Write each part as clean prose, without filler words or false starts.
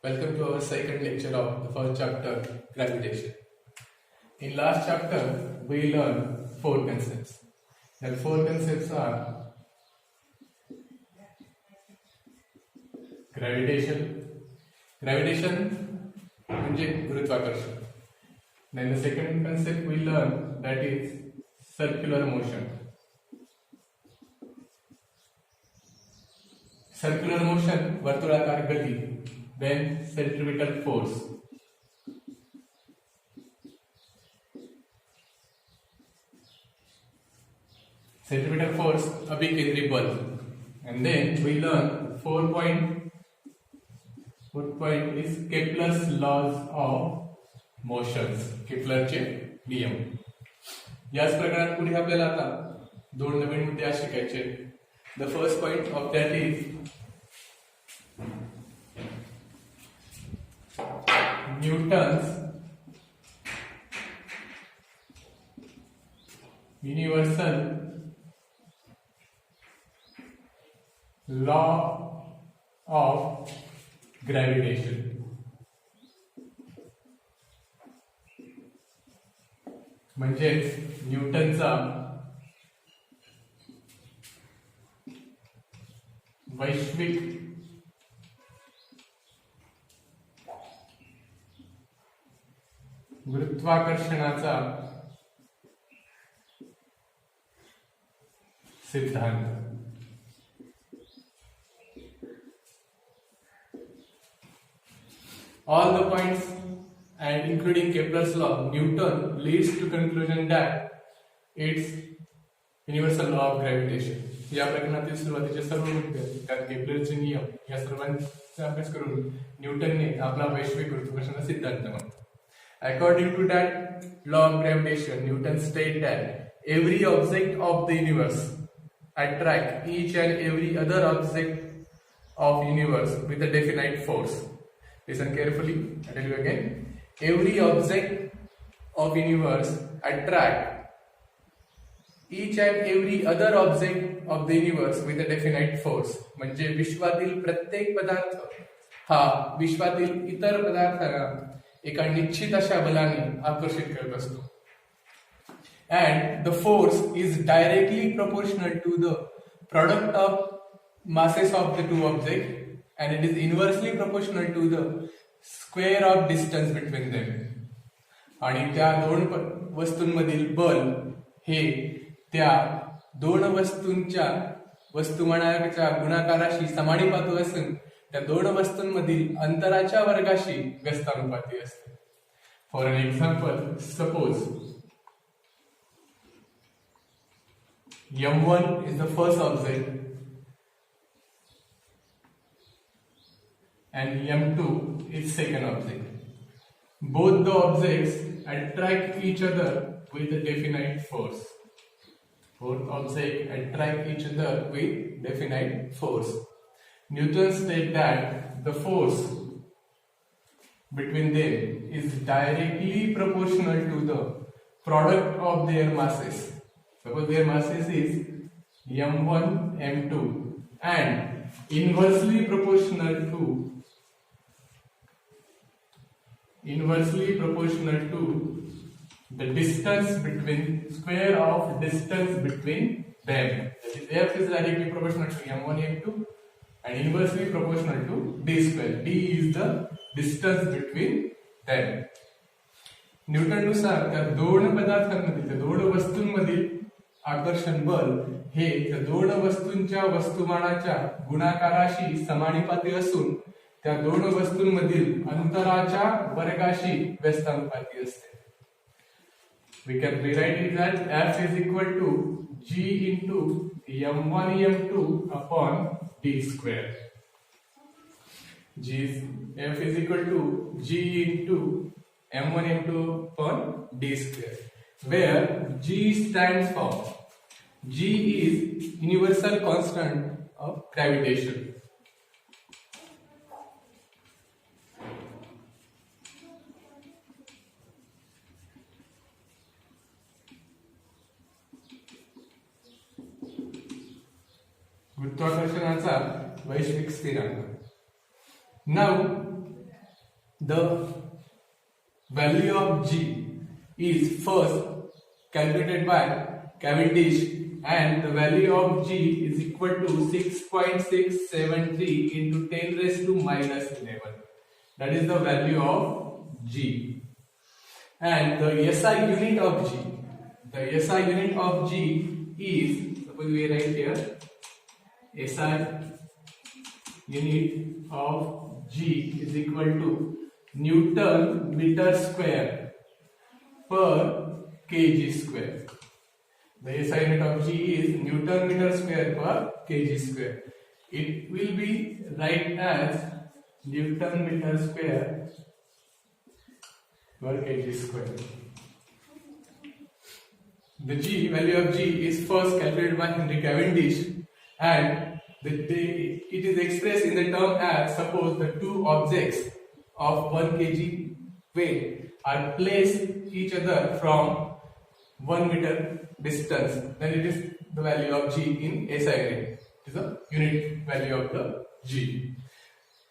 Welcome to our second lecture of the first chapter, gravitation. In last chapter, we learned four concepts. The four concepts are gravitation म्हणजे गुरुत्वाकर्षण. Then the second concept we learned, that is circular motion. Circular motion, वर्तुळाकार गती. Then centripetal force. Centripetal force, अभिकेंद्री बल. And then we learn fourth point is Kepler's laws of motions. केपलरचे नियम. याच प्रकारात पुढे आपल्याला आता दोन नवीन मुद्दे आज शिकायचे. The first point of that is Newton's universal law of gravitation. म्हणजेच न्यूटनचा वैश्विक गुरुत्वाकर्षणाचा सिद्धांत. All the points and including Kepler's law, Newton leads to conclusion that it's universal law of gravitation. या प्रकरणातील सुरुवातीचे सर्व मुद्दे त्यात केपलरचे नियम या सर्वांचा अभ्यास करून न्यूटनने आपला वैश्विक गुरुत्वाकर्षणाचा सिद्धांत मांडला. According to that law of gravitation, Newton stated that every object of the universe attract each and every other object of universe with a definite force. Listen carefully, I tell you again. Every object of universe attract each and every other object of the universe with a definite force. म्हणजे विश्वातील प्रत्येक पदार्थ हा विश्वातील इतर पदार्थांना एका निश्चित अशा बलाने आकर्षित करत असतो. And the force is directly proportional to the product of masses of the two objects, and it is inversely proportional to the square of distance between them. आणि त्या दोन वस्तूंमधील बल हे त्या दोन वस्तूंच्या वस्तुमानाच्या गुणाकाराशी समानुपाती असून त्या दोन वस्तूंमधील अंतराच्या वर्गाशी व्यस्तानुपाती असते. For an example, suppose M1 is the first object and M2 is second object. Both the objects attract each other with a definite force. Both objects attract each other with definite force. Newton stated that the force between them is directly proportional to the product of their masses. Suppose their masses is M1, M2, and inversely proportional to the distance between square of distance between them. That is, F is directly proportional to M1, M2, and inversely proportional to D square. D is the distance between them. न्यूटननुसार त्या दोन पदार्थांमधील त्या दोन वस्तूंमधील आकर्षण बल हे त्या दोन वस्तूंच्या वस्तुमानाच्या गुणाकाराशी समानुपाती असून त्या दोन वस्तूंमधील अंतराच्या वर्गाशी व्यस्तानुपाती असते. We can rewrite it that F is equal to G into M1 M2 upon D square. F is equal to G into M1 M2 upon D square, where G stands for G is universal constant of gravitation. गुरुत्वाकर्षणाचा वैश्विक स्थिरांक. Now the value of G is first calculated by Cavendish, and the value of G is equal to 6.673 into 10 raised to minus 11. That is the value of G. And the SI unit of G, the SI unit of G is, suppose we write here, SI unit of G is equal to Newton meter square per kg square. The SI unit of G is Newton meter square per kg square. It will be written as Newton meter square per kg square. The G value of G is first calculated by Henry Cavendish, and it is expressed in the term as, suppose the two objects of 1 kg weight are placed each other from 1 meter distance, then it is the value of G in SI unit. It is the unit value of the G.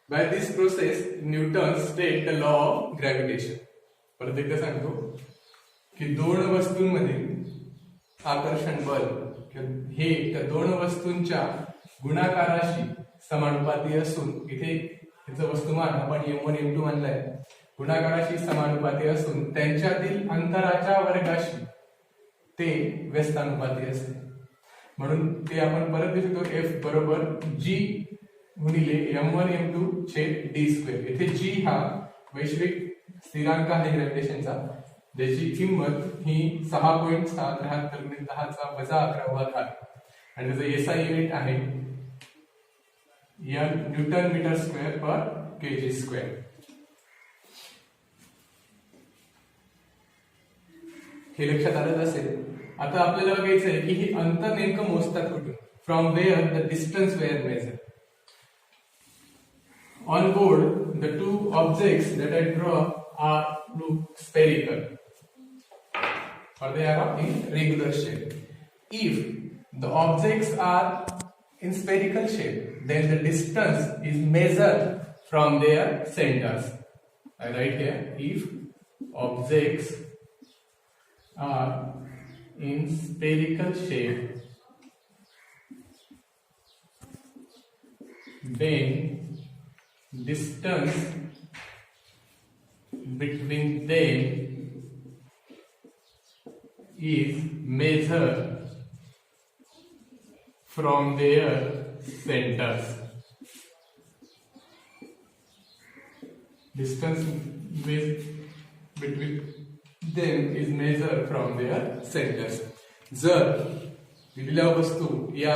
By this process, Newton stated the law of gravitation. परत एकदा सांगतो की दोन वस्तूंमधील आकर्षण बल हे त्या दोन वस्तूंच्या गुणाकाराशी समानुपाती असून, इथे त्याचं वस्तुमान आपण m1 m2 मानलाय, गुणाकाराशी समानुपाती असून त्यांच्यातील अंतराच्या वर्गाशी ते व्यस्तानुपाती असते. म्हणून ते आपण परत लिहू शकतो F बरोबर G गुणिले m1 m2 छेद d स्क्वेअर. इथे G हा वैश्विक स्थिरांक आहे ग्रॅव्हिटेशनचा, ज्याची किंमत ही 6.773 गुणिले 10⁻11 आणि त्याचं SI युनिट आहे न्यूटन मीटर स्क्वेअर पर kg स्क्वेअर. हे लक्षात आलं असेल. आता आपल्याला बघायचं आहे की हे अंतर नेमकं मोजतात कुठून, from where the distance where measure. On board, the two objects that I draw look spherical, or they are in regular shape. If the objects are in spherical shape, then the distance is measured from their centers. I write here, if objects are in spherical shape, then distance between them is measured from their centers. Distance between them is measured from their centers. जर दिलेल्या वस्तू या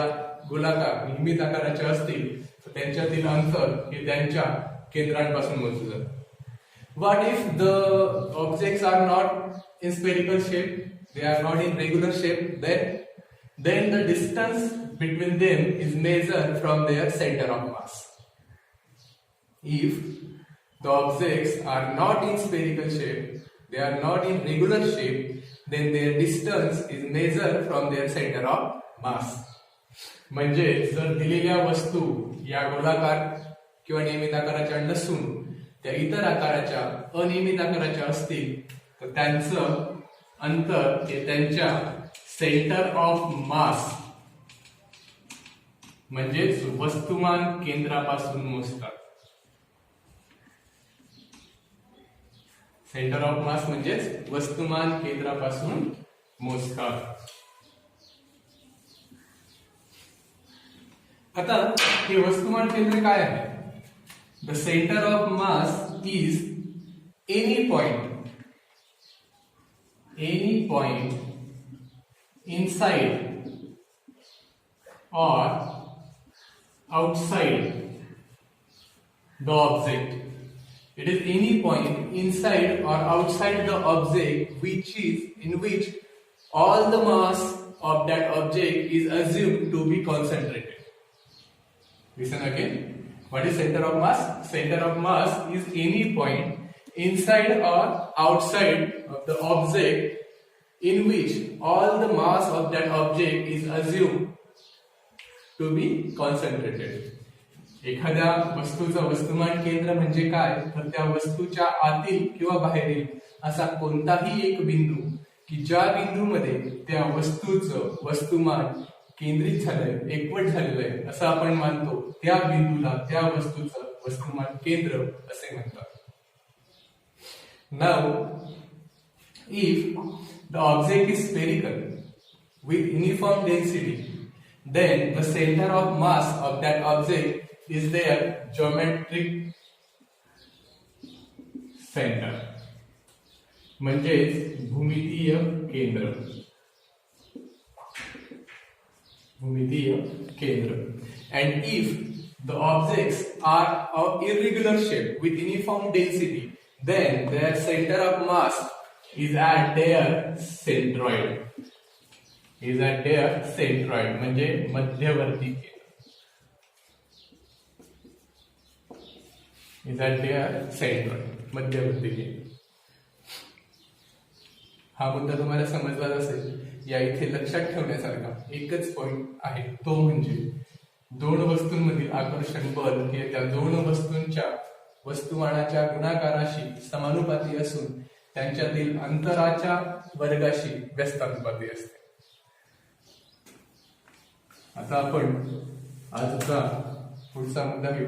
गोलाकार नियमित आकाराच्या असतील तर त्यांच्यातील अंतर हे त्यांच्या केंद्रांपासून मोजले जाते. What if the objects are not in spherical shape, they are not in regular shape, then the distance between them is measured from their center of mass. If the objects are not in spherical shape, they are not in regular shape, then their distance is measured from their center of mass. म्हणजे जर दिलेल्या वस्तू या गोलाकार किंवा नियमित आकाराच्या नसून त्या इतर आकाराच्या अनियमित आकाराच्या असतील तर त्यांचं अंतर हे त्यांच्या सेंटर ऑफ मास म्हणजे वस्तुमान केंद्रापासून मोजतात. सेंटर ऑफ मास म्हणजेच वस्तुमान केंद्रापासून मोजतात. आता हे वस्तुमान केंद्र काय आहे? The centre of mass is any point inside or outside the object. It is any point inside or outside the object in which all the mass of that object is assumed to be concentrated. Listen again. What is center of mass? Center of mass is any point inside or outside of the object in which all the mass of that object is assumed to be concentrated. एखाद्या वस्तूचं वस्तुमान केंद्र म्हणजे काय, तर त्या वस्तूच्या आतील किंवा बाहेरील असा कोणताही एक बिंदू की ज्या बिंदूमध्ये त्या वस्तूचं वस्तुमान केंद्रित झालंय, एकवट झालेलं आहे असं आपण मानतो, त्या बिंदूला त्या वस्तूचं वस्तुमान केंद्र असे म्हणतात. Now, if the object is spherical with uniform density, then the center of mass of that object is their geometric center. म्हणजेच भूमितीय केंद्र. भूमितीय केंद्र. And if the objects are of irregular shape with uniform density, then their center of mass is at their centroid. Is at their centroid म्हणजे मध्यवर्ती केंद्र. Is at their centroid मध्यवर्ती केंद्र. हा मुद्दा तुम्हाला समजलाच असेल. या इथे लक्षात ठेवण्यासारखा एकच पॉइंट आहे, तो म्हणजे दोन वस्तूंमधील आकर्षण बल हे त्या दोन वस्तूंच्या वस्तुमानाच्या गुणाकाराशी समानुपाती असून त्यांच्यातील अंतराच्या वर्गाशी व्यस्तानुपाती असते. आता आपण आजचा पुढचा मुद्दा घेऊ.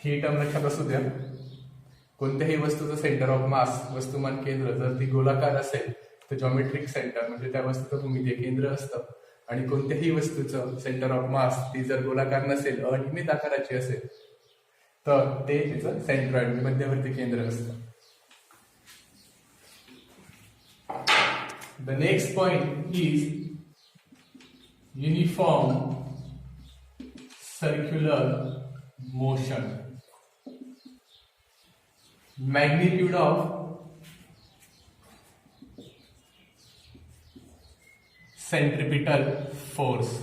ही टर्म लक्षात असू द्या. कोणत्याही वस्तूचं सेंटर ऑफ मास वस्तुमान केंद्र जर ती गोलाकार असेल तर जॉमेट्रिक सेंटर म्हणजे त्या वस्तूचं भूमितीय केंद्र असतं. आणि कोणत्याही वस्तूचं सेंटर ऑफ मास ती जर गोलाकार नसेल, अनियमित आकाराची असेल, तर ते तिचं सेंट्रॉइड म्हणजे मध्यवर्ती केंद्र असतं. The next point is uniform circular motion. Magnitude of centripetal force.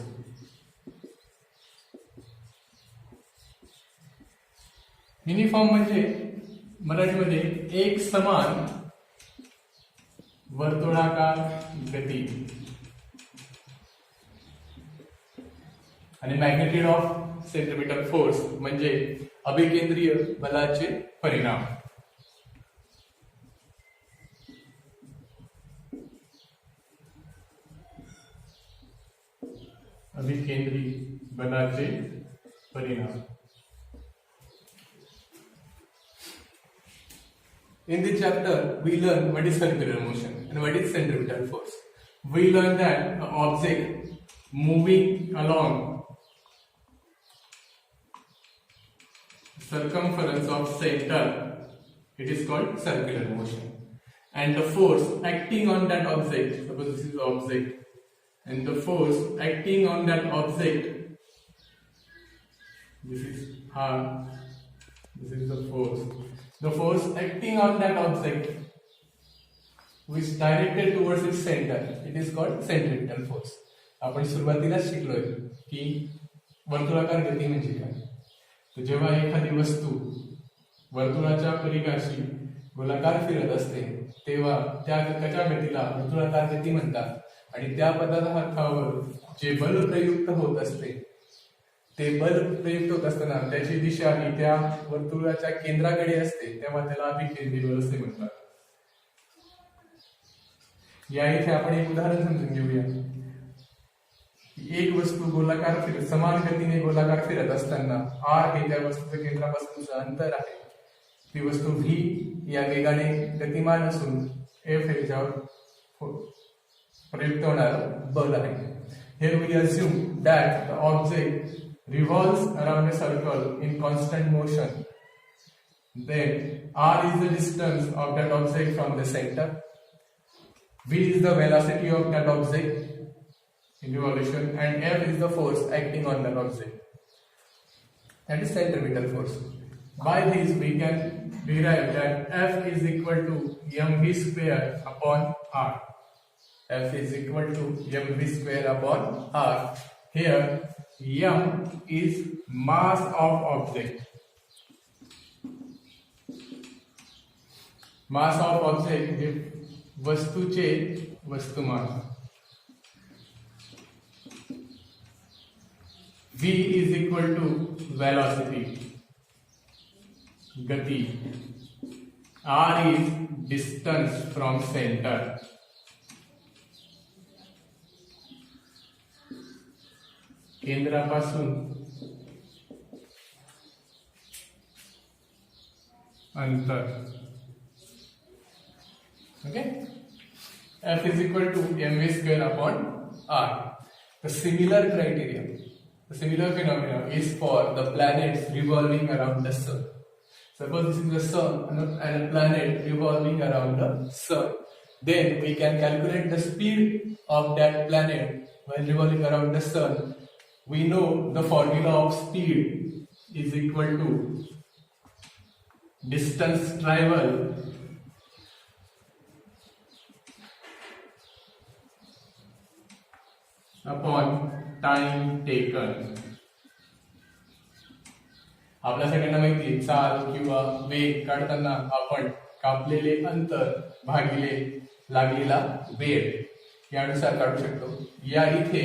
Uniform म्हणजे मराठीमध्ये एक समान वर्तुळाकार गती आणि मॅग्निट्यूड ऑफ सेंट्रिपिटल फोर्स म्हणजे अभिकेंद्रीय बलाचे परिणाम. अभिकेंद्री बलाचे परिणाम. In this chapter, we learn what is circular motion and what is centripetal force. We learn that an object moving along circumference of center, it is called circular motion. And the force acting on that object, suppose this is the object, and the force acting on that object, this is this is the force. The force acting on that object which is directed towards its center, it is called centripetal force. आपण सुरुवातीला शिकलोय की वर्तुळाकार गती म्हणजे काय. तर जेव्हा एखादी वस्तू वर्तुळाच्या परिघाशी गोलाकार फिरत असते तेव्हा त्याच्या गतीला वर्तुळाकार गती म्हणतात. आणि त्या पदार्थावर जे बल प्रयुक्त होत असते ते बल प्रयुक्त होत असताना त्याची दिशा ही त्या वर्तुळाच्या केंद्राकडे असते, तेव्हा त्याला अभिकेंद्री बल असे म्हणतात. या इथे आपण एक उदाहरण समजून घेऊया. एक वस्तू गोलाकार फिरत समान गतीने गोलाकार फिरत असताना आर हे त्या वस्तूच्या केंद्रापासूनचं अंतर आहे. ती वस्तू व्ही या वेगाने गतिमान असून एफ हे त्याच्यावर प्रयुक्त होणार बल आहे. Here we assume that the object revolves around a circle in constant motion. Then r is the distance of that object from the center. V is the velocity of that object in revolution, and F is the force acting on that object. That is centripetal force. By this we can derive that F is equal to mv square upon r. F is equal to mv square upon r. Here m is mass of object. Mass of object हे वस्तूचे वस्तुमान. v is equal to velocity, गति, r is distance from center, केंद्रापासून अंतर. Okay, f is equal to mv square upon r. The similar criteria, the similar phenomena is for the planets revolving around the sun. Suppose this is the sun and a planet revolving around the sun, then we can calculate the speed of that planet while revolving around the sun. We know the formula of speed is equal to distance traveled upon time taken. आपल्या सगळ्यांना माहिती चाल किंवा वेग काढताना आपण कापलेले अंतर भागिले लागलेला वेळ यानुसार काढू शकतो. या इथे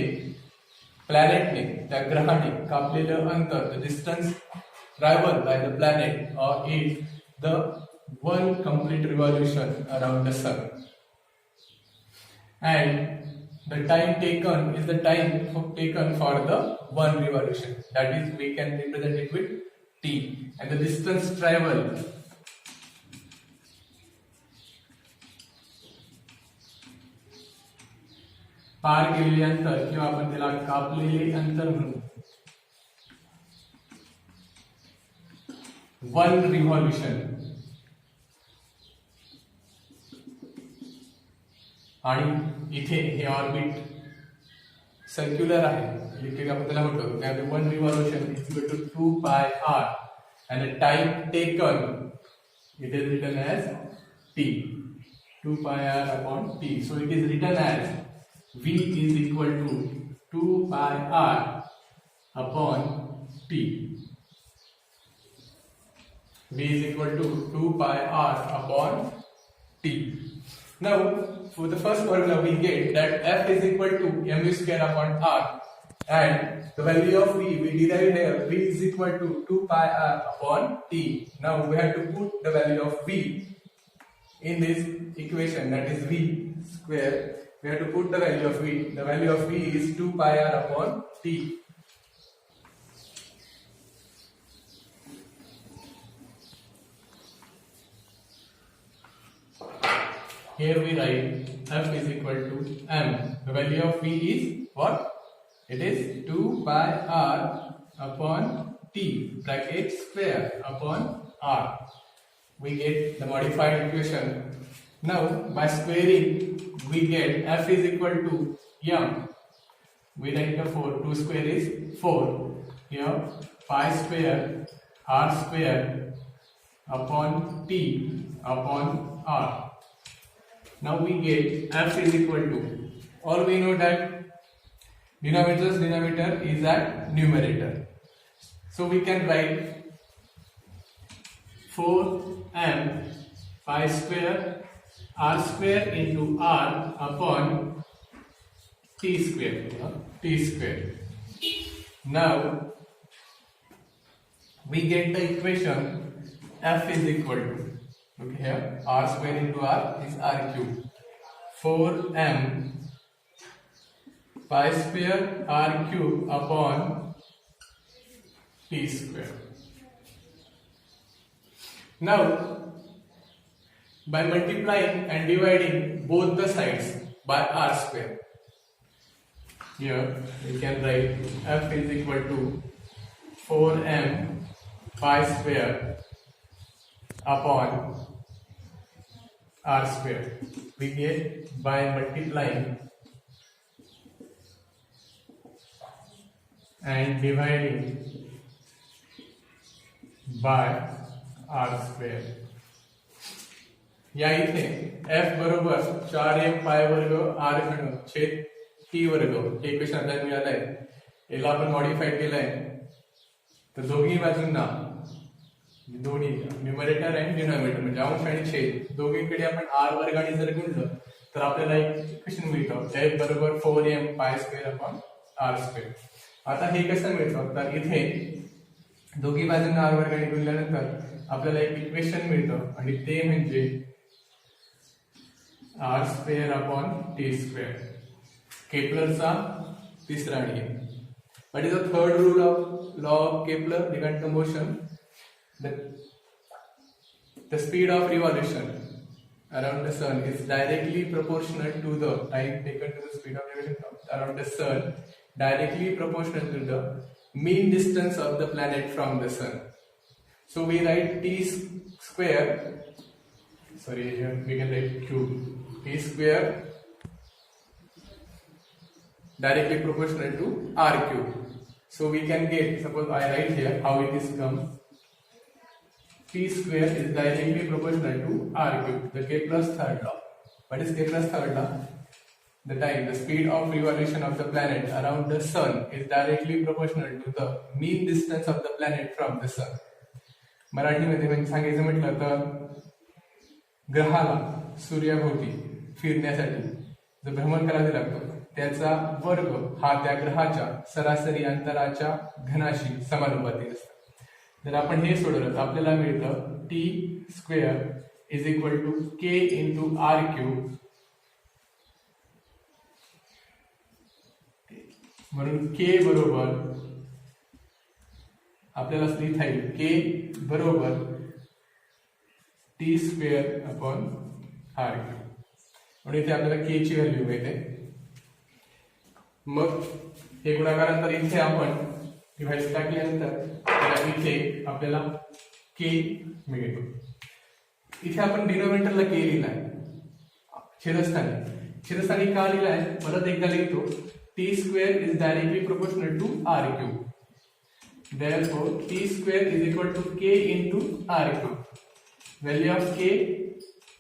प्लॅनेटने, त्या ग्रहाने कापलेलं अंतर, the distance travel by the planet or is the one complete revolution around the sun, and the time taken is the time taken for the one revolution. That is, we can represent it with t, and the distance traveled पार केलेले अंतर किंवा आपण त्याला कापलेले अंतर म्हणू, one revolution. आणि इथे हे ऑर्बिट सर्क्युलर आहे, इलेक्ट्रिक आपण त्याला म्हणतो, त्यामुळे one revolution is equal to 2 pi r and the time taken it is written as t, 2 pi r upon t. So it is written as v is equal to 2 pi r upon t. v is equal to 2 pi r upon t. Now, for the first formula we get that f is equal to mv square upon r, and the value of v we derived here, v is equal to 2 pi r upon t. Now we have to put the value of v in this equation, that is v square. We have to put the value of v. The value of v is 2 pi r upon t. Here we write f is equal to m. The value of v is what? It is 2 pi r upon t bracket square upon r. We get the modified equation. Now by squaring we get f is equal to m. We write the 4. 2 square is 4. Here pi square r square upon t upon r. Now we get f is equal to, or we know that denominator's denominator is at numerator. So we can write 4m pi square r square into r upon t square. Now we get the equation f is equal to, look here, r square into r is r cube. 4m pi square r cube upon t square. Now by multiplying and dividing both the sides by r square, here we can write f is equal to 4m pi square upon r square. We get by multiplying and dividing by r square. या इथे f बरोबर 4m पाय वर्ग r घन छेद t वर्ग हे equation आपल्याला मिळालं आहे. याला आपण मॉडिफाईड केलंय, तर दोन्ही बाजूंना, दोन्ही न्यूमरेटर आणि डिनॉमिनेटर म्हणजे अंश आणि छेद दोघीकडे आपण r वर्गाने जर गुणलं तर आपल्याला एक इक्वेशन मिळतं f बरोबर 4m pi square upon r square. आता हे कसं मिळतं तर इथे दोघी बाजूंना आर वर्गाने गुणल्यानंतर आपल्याला एक इक्वेशन मिळतं आणि ते म्हणजे r square upon t square, केपलरचा तिसरा नियम. What is the third rule of law of Kepler regarding the motion? The speed of revolution around the sun is directly proportional to the time taken to the speed of revolution around the sun, directly proportional to the mean distance of the planet from the sun. So we write t square, sorry, here we can write q, t square directly proportional to r cube. So we can get, suppose I write here how it is come, t square is directly proportional to r cube, the Kepler's third law. What is Kepler's third law? The time, the speed of revolution of the planet around the sun is directly proportional to the mean distance of the planet from the sun. मराठीमध्ये म्हणजे सांगायचं म्हटलं तर ग्रहाला सूर्याभोवती फिरण्यासाठी जो भ्रमण करावे लागतो त्याचा वर्ग हा त्या ग्रहाच्या सरासरी अंतराच्या घनाशी समानुपातिक असतो. जर आपण हे सोडवलं तर आपल्याला मिळतं T square is equal to K into R cube, म्हणून के बरोबर आपल्याला लिहिता येईल के बरोबर T square upon R cube, म्हणून इथे आपल्याला के ची व्हॅल्यू मिळते. मग हे गुणाकारांतर इथे आपण डिव्हाइड टाकल्यानंतर इथे आपल्याला के मिळतो. इथे आपण डिनोमिनेटरला के लिहिलाय, छेदस्थानी का लिहिलाय परत एकदा लिहितो, T square is directly proportional to R cube, therefore t square is equal to k into r cube. Value of k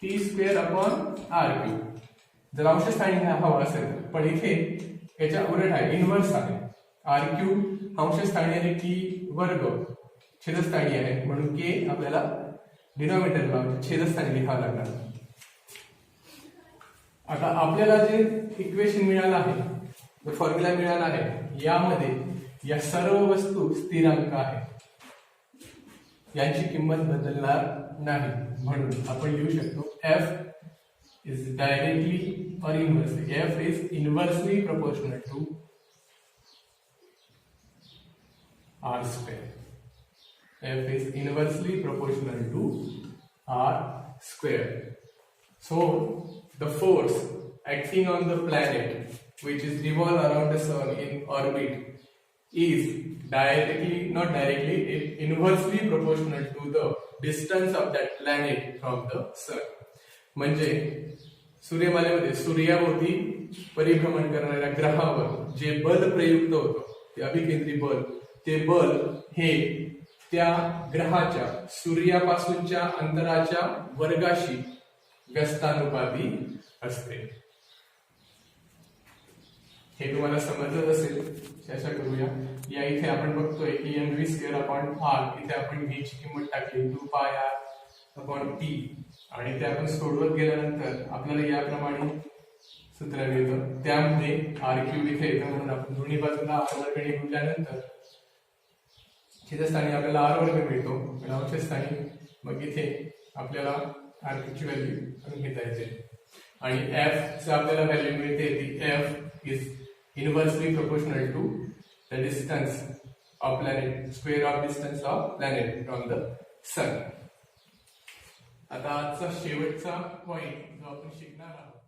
t square upon r cube. जर अंशस्थानी हवा असेल पण इथे याच्या उलट आहे, इनव्हर्स आहे. आर क्यूब अंशस्थानी आणि टी वर्ग छेदस्थानी आहे, म्हणून के आपल्याला डिनोमिनेटरला छेदस्थानी लिहावं लागणार. आता आपल्याला जे इक्वेशन मिळालं आहे, जो फॉर्म्युला मिळाला आहे, यामध्ये या सर्व वस्तू स्थिरांक आहेत, यांची किंमत बदलणार नाही, म्हणून आपण लिहू शकतो f is directly or inversely, f is inversely proportional to r square, f is inversely proportional to r square. So the force acting on the planet which is revolve around the sun in orbit is not directly, inversely proportional to the distance of that planet from the sun. म्हणजे सूर्यमालेमध्ये सूर्याभोवती परिभ्रमण करणाऱ्या ग्रहावर जे बल प्रयुक्त होतं, ते अभिकेंद्री बल, ते बल हे त्या ग्रहाच्या सूर्यापासूनच्या अंतराच्या वर्गाशी व्यस्तानुपाती असते. हे तुम्हाला समजलं असेल, चर्चा करूया. या इथे आपण बघतोय की mv स्क्वेअर अपॉन आर, इथे आपण v ची किंमत टाकली 2πr अपॉन p, आणि ते आपण सोडवत गेल्यानंतर आपल्याला याप्रमाणे सूत्र मिळतं. त्यामध्ये आर क्यूब इथे येतं, म्हणून आपण दोन्ही बाजूला आर वर्गाने गुणल्यानंतर छेदस्थानी आपल्याला आर वर्ग मिळतो, आणि अंशस्थानी मग इथे आपल्याला आर क्यूब ची व्हॅल्यू घेता येते. आणि f ची आपल्याला व्हॅल्यू मिळते, ती f is inversely proportional to the distance of planet, square of distance of planet from the sun. आता आजचा शेवटचा पॉइंट जो आपण शिकणार आहोत